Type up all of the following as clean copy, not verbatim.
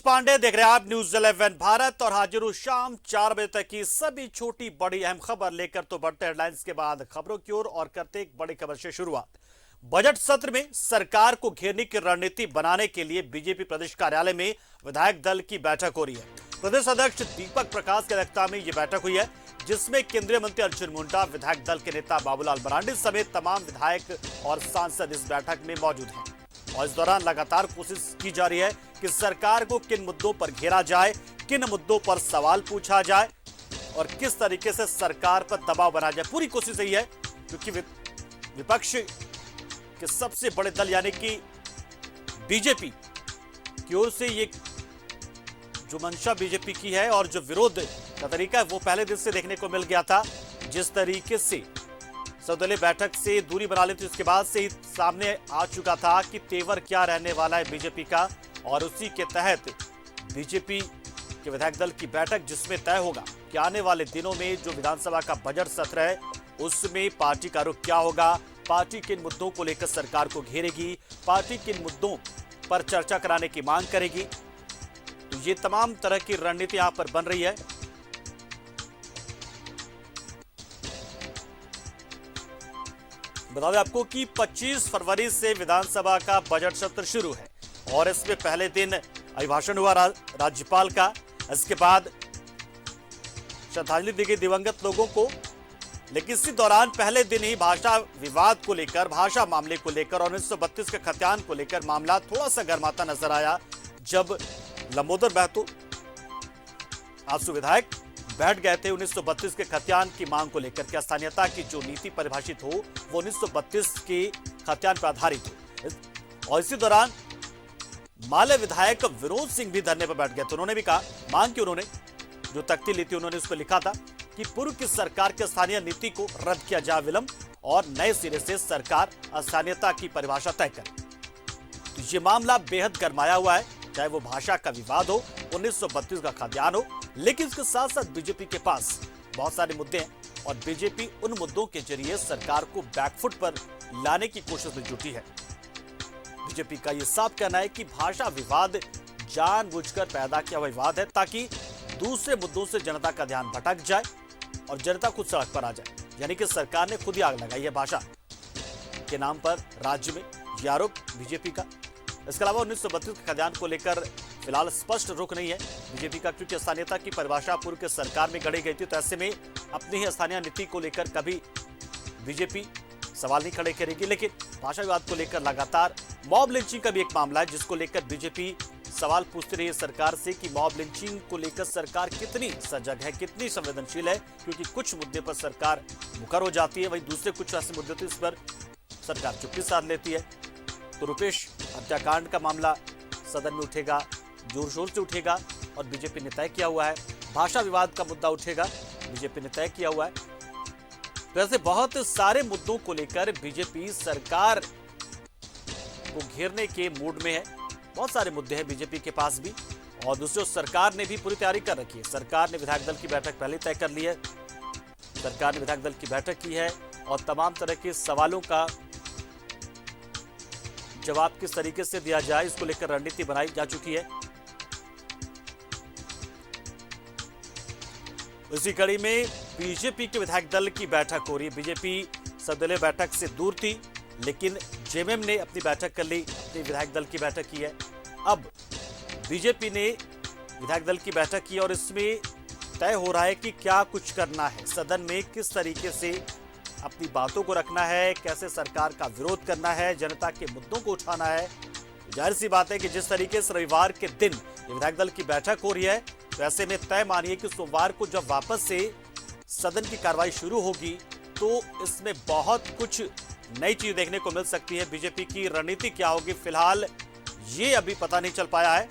पांडे देख रहे हैं आप न्यूज 11 भारत और हाजिर हूं शाम 4 बजे तक की सभी छोटी बड़ी अहम खबर लेकर। तो बढ़ते हेडलाइंस के बाद खबरों की ओर और करते एक बड़ी खबर से शुरुआत। बजट सत्र में सरकार को घेरने की रणनीति बनाने के लिए बीजेपी प्रदेश कार्यालय में विधायक दल की बैठक हो रही है। प्रदेश अध्यक्ष दीपक प्रकाश की अध्यक्षता में यह बैठक हुई है, जिसमें केंद्रीय मंत्री अर्जुन मुंडा, विधायक दल के नेता बाबूलाल मरांडी समेत तमाम विधायक और सांसद इस बैठक में मौजूद हैं। और इस दौरान लगातार कोशिश की जा रही है कि सरकार को किन मुद्दों पर घेरा जाए, किन मुद्दों पर सवाल पूछा जाए और किस तरीके से सरकार पर दबाव बनाया जाए। पूरी कोशिश यही है, क्योंकि विपक्ष के सबसे बड़े दल यानी कि बीजेपी की ओर से ये जो मंशा बीजेपी की है और जो विरोध का तरीका है वो पहले दिन से देखने को मिल गया था। जिस तरीके से सर्वदलीय बैठक से दूरी बना ली थी, उसके बाद से ही सामने आ चुका था कि तेवर क्या रहने वाला है बीजेपी का। और उसी के तहत बीजेपी के विधायक दल की बैठक, जिसमें तय होगा कि आने वाले दिनों में जो विधानसभा का बजट सत्र है उसमें पार्टी का रुख क्या होगा, पार्टी किन मुद्दों को लेकर सरकार को घेरेगी, पार्टी किन मुद्दों पर चर्चा कराने की मांग करेगी। तो ये तमाम तरह की रणनीति यहां पर बन रही है। बता दें आपको कि 25 फरवरी से विधानसभा का बजट सत्र शुरू है और इसमें पहले दिन अभिभाषण हुआ राज्यपाल का। इसके बाद श्रद्धांजलि दी गई दिवंगत लोगों को, लेकिन इसी दौरान पहले दिन ही भाषा विवाद को लेकर, भाषा मामले को लेकर और 1932 के खतियान को लेकर मामला थोड़ा सा गर्माता नजर आया, जब लंबोदर महतो आंसू विधायक बैठ गए थे 1932 के खतियान की मांग को लेकर कि स्थानीयता की जो नीति परिभाषित हो वो 1932 के खतियान पर आधारित हो। और इसी दौरान माले विधायक विनोद सिंह भी धरने पर बैठ गए थे। उन्होंने भी कहा, मांग की उन्होंने जो तख्ती ली थी उन्होंने उसको लिखा था कि पूर्व की सरकार के स्थानीय नीति को रद्द किया जाए विलंब और नए सिरे से सरकार स्थानीयता की परिभाषा तय करे। तो ये मामला बेहद गरमाया हुआ है, चाहे वो भाषा का विवाद हो, 1932 का खतियान हो, लेकिन इसके साथ साथ बीजेपी के पास बहुत सारे मुद्दे हैं और बीजेपी उन मुद्दों के जरिए सरकार को बैकफुट पर लाने की कोशिश में जुटी है। बीजेपी का यह साफ कहना है कि भाषा विवाद जानबूझकर पैदा किया हुआ विवाद है ताकि दूसरे मुद्दों से जनता का ध्यान भटक जाए और जनता खुद सड़क पर आ जाए। यानी कि सरकार ने खुद ही आग लगाई है भाषा के नाम पर राज्य में, यह आरोप बीजेपी का। इसके अलावा 1932 के खतियान को लेकर फिलहाल स्पष्ट रुख नहीं है बीजेपी का, क्योंकि स्थानीयता की परिभाषा पूर्व के सरकार में गढ़ी गई थी। तो ऐसे में अपनी ही स्थानीय नीति को लेकर कभी बीजेपी सवाल नहीं खड़े करेगी। लेकिन भाषा विवाद को लेकर लगातार मॉब लिंचिंग का भी एक मामला है, जिसको लेकर बीजेपी सवाल पूछती रही है सरकार से कि मॉब लिंचिंग को लेकर सरकार कितनी सजग है, कितनी संवेदनशील है, क्योंकि कुछ मुद्दे पर सरकार मुकर हो जाती है, वहीं दूसरे कुछ ऐसे मुद्दे तो इस पर सरकार चुप्पी साध लेती है। तो रुपेश हत्याकांड का मामला सदन में उठेगा, जोर शोर से उठेगा और बीजेपी ने तय किया हुआ है। भाषा विवाद का मुद्दा उठेगा, बीजेपी ने तय किया हुआ है। तो ऐसे बहुत सारे मुद्दों को लेकर बीजेपी सरकार को घेरने के मूड में है। बहुत सारे मुद्दे हैं बीजेपी के पास भी, और दूसरी ओर सरकार ने भी पूरी तैयारी कर रखी है। सरकार ने विधायक दल की बैठक पहले तय कर ली है, सरकार ने विधायक दल की बैठक की है और तमाम तरह के सवालों का जवाब किस तरीके से दिया जाए इसको लेकर रणनीति बनाई जा चुकी है। इसी कड़ी में बीजेपी के विधायक दल की बैठक हो रही है। बीजेपी सर्वदलीय बैठक से दूर थी, लेकिन जेएमएम ने अपनी बैठक कर ली, अपनी विधायक दल की बैठक की है। अब बीजेपी ने विधायक दल की बैठक की और इसमें तय हो रहा है कि क्या कुछ करना है, सदन में किस तरीके से अपनी बातों को रखना है, कैसे सरकार का विरोध करना है, जनता के मुद्दों को उठाना है। जाहिर सी बात है कि जिस तरीके से रविवार के दिन विधायक दल की बैठक हो रही है, तो ऐसे में तय मानिए कि सोमवार को जब वापस से सदन की कार्रवाई शुरू होगी तो इसमें बहुत कुछ नई चीज देखने को मिल सकती है। बीजेपी की रणनीति क्या होगी, फिलहाल ये अभी पता नहीं चल पाया है।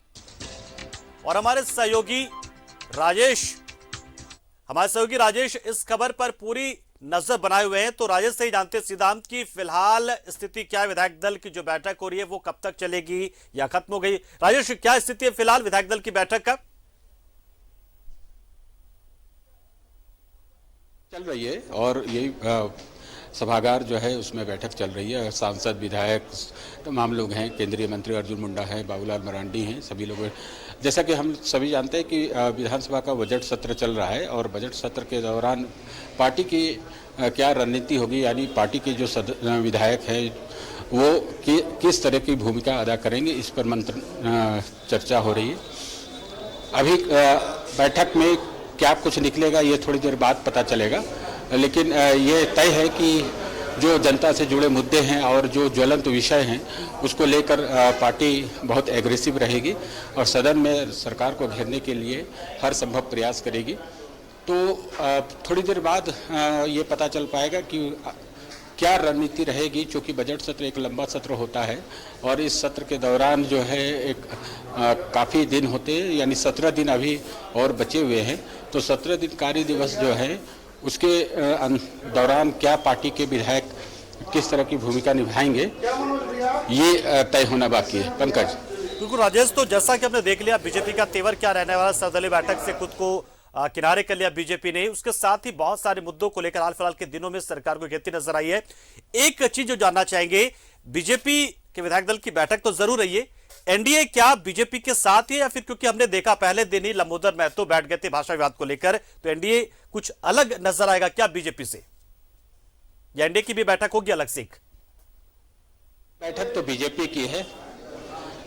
और हमारे सहयोगी राजेश इस खबर पर पूरी नजर बनाए हुए हैं। तो राजेश से ही जानते सिद्धांत की फिलहाल स्थिति क्या है, विधायक दल की जो बैठक हो रही है वो कब तक चलेगी या खत्म हो गई? राजेश, क्या स्थिति है फिलहाल विधायक दल की बैठक का? चल रही है और यही सभागार जो है उसमें बैठक चल रही है। सांसद, विधायक, तमाम लोग हैं, केंद्रीय मंत्री अर्जुन मुंडा है, बाबूलाल मरांडी हैं, सभी लोग जैसा कि हम सभी जानते हैं कि विधानसभा का बजट सत्र चल रहा है और बजट सत्र के दौरान पार्टी की क्या रणनीति होगी, यानी पार्टी के जो विधायक हैं वो किस तरह की भूमिका अदा करेंगे, इस पर मंत्रण चर्चा हो रही है। अभी बैठक में क्या कुछ निकलेगा ये थोड़ी देर बाद पता चलेगा, लेकिन ये तय है कि जो जनता से जुड़े मुद्दे हैं और जो ज्वलंत विषय हैं उसको लेकर पार्टी बहुत एग्रेसिव रहेगी और सदन में सरकार को घेरने के लिए हर संभव प्रयास करेगी। तो थोड़ी देर बाद ये पता चल पाएगा कि क्या रणनीति रहेगी, क्योंकि बजट सत्र एक लंबा सत्र होता है और इस सत्र के दौरान जो है एक काफ़ी दिन होते हैं, यानी 17 दिन अभी और बचे हुए हैं। तो 17 दिन कार्य दिवस जो है उसके दौरान क्या पार्टी के विधायक किस तरह की भूमिका निभाएंगे ये तय होना बाकी है। पंकज। बिल्कुल राजेश, तो जैसा कि हमने देख लिया बीजेपी का तेवर क्या रहने वाला, सर्वदलीय बैठक से खुद को किनारे कर लिया बीजेपी ने। उसके साथ ही बहुत सारे मुद्दों को लेकर हाल फिलहाल के दिनों में सरकार को घेरती नजर आई है। एक चीज जो जानना चाहेंगे, बीजेपी के विधायक दल की बैठक तो जरूर रही है, एनडीए क्या बीजेपी के साथ है या फिर, क्योंकि हमने देखा पहले दिन ही लंबोदर महतो बैठ गए थे भाषा विवाद को लेकर, तो एनडीए कुछ अलग नजर आएगा क्या बीजेपी से, या एनडीए की भी बैठक होगी अलग से? बैठक तो बीजेपी की है,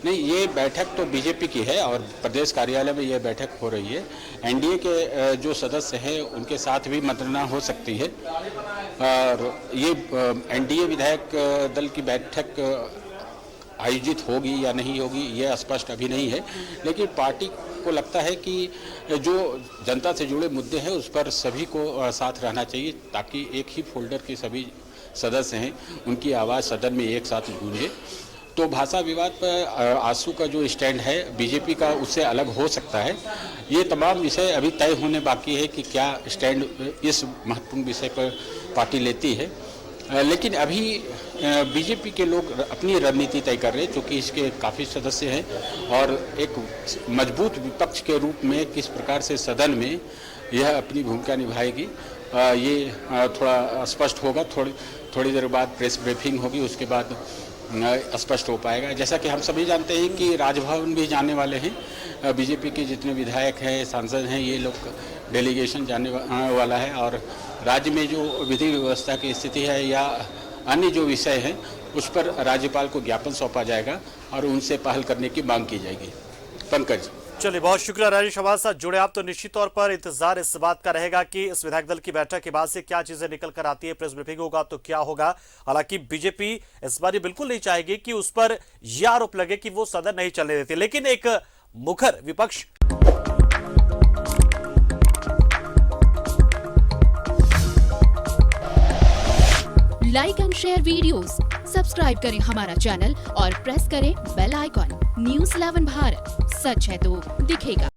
नहीं ये बैठक तो बीजेपी की है और प्रदेश कार्यालय में ये बैठक हो रही है। एनडीए के जो सदस्य हैं उनके साथ भी मंत्रणा हो सकती है और ये एनडीए विधायक दल की बैठक आयोजित होगी या नहीं होगी ये स्पष्ट अभी नहीं है, लेकिन पार्टी को लगता है कि जो जनता से जुड़े मुद्दे हैं उस पर सभी को साथ रहना चाहिए ताकि एक ही फोल्डर के सभी सदस्य हैं उनकी आवाज़ सदन में एक साथ गूंजे। तो भाषा विवाद पर आंसू का जो स्टैंड है बीजेपी का उससे अलग हो सकता है। ये तमाम विषय अभी तय होने बाकी है कि क्या स्टैंड इस महत्वपूर्ण विषय पर पार्टी लेती है, लेकिन अभी बीजेपी के लोग अपनी रणनीति तय कर रहे हैं, क्योंकि इसके काफ़ी सदस्य हैं और एक मजबूत विपक्ष के रूप में किस प्रकार से सदन में यह अपनी भूमिका निभाएगी ये थोड़ा स्पष्ट होगा। थोड़ी देर बाद प्रेस ब्रीफिंग होगी, उसके बाद स्पष्ट हो पाएगा। जैसा कि हम सभी जानते हैं कि राजभवन भी जाने वाले हैं, बीजेपी के जितने विधायक हैं सांसद हैं ये लोग डेलीगेशन जाने वाला है और राज्य में जो विधि व्यवस्था की स्थिति है या अन्य जो विषय हैं उस पर राज्यपाल को ज्ञापन सौंपा जाएगा और उनसे पहल करने की मांग की जाएगी। पंकज। चलिए, बहुत शुक्रिया राजेश, हमारे साथ जुड़े आप। तो निश्चित तौर पर इंतजार इस बात का रहेगा कि इस विधायक दल की बैठक के बाद से क्या चीजें निकल कर आती है, प्रेस ब्रीफिंग होगा तो क्या होगा। हालांकि बीजेपी इस बार ये बिल्कुल नहीं चाहेगी कि उस पर यह आरोप लगे कि वो सदन नहीं चलने देती, लेकिन एक मुखर विपक्ष like and share videos, subscribe करें हमारा चैनल और प्रेस करें बेल आइकॉन। न्यूज़ 11 भारत, सच है तो दिखेगा।